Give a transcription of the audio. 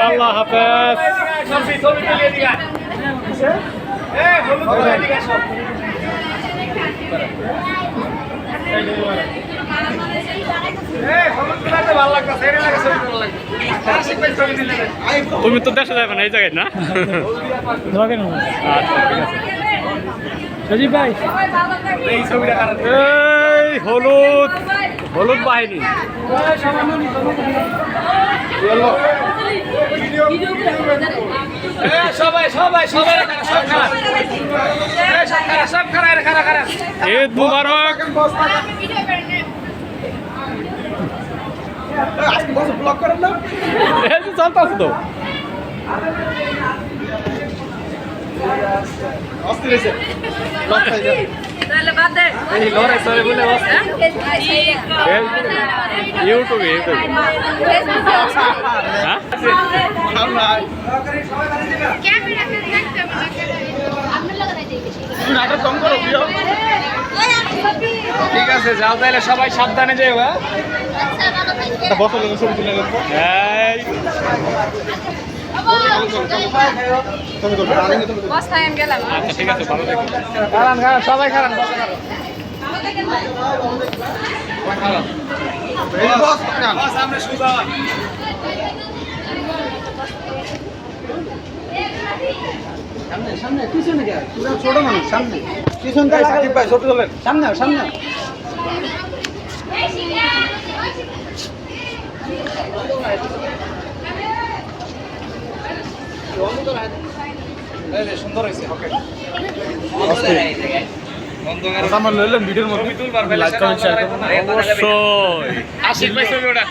আল্লাহ হাফেজ। তুমি তো দেশে যাবে না এই জায়গায় না? আচ্ছা ঠিক আছে। সজীব ভাই এই হলুদ হলুদ বাহিনী সবাই সবাই সবাই ঈদ মুবারক। চলতেছে তো ইউটিউবে ঠিক আছে যাও তাহলে সবাই সাবধানে যাও। আচ্ছা ঠিক আছে ভালো থাকবেন। খারান খারান সবাই খারান সামনে সুদা সামনে সামনে পিছনে গেল ছোট মানুষ সামনে পিছন থেকে সাকিব ভাই ছোট চলেন সামনে সামনে সুন্দর হয়েছে আমার লইলেন ভিডিওর মধ্যে লাইক কমেন্ট শেয়ার করুন অবশ্যই। আশিক ভাই ছবি ওটা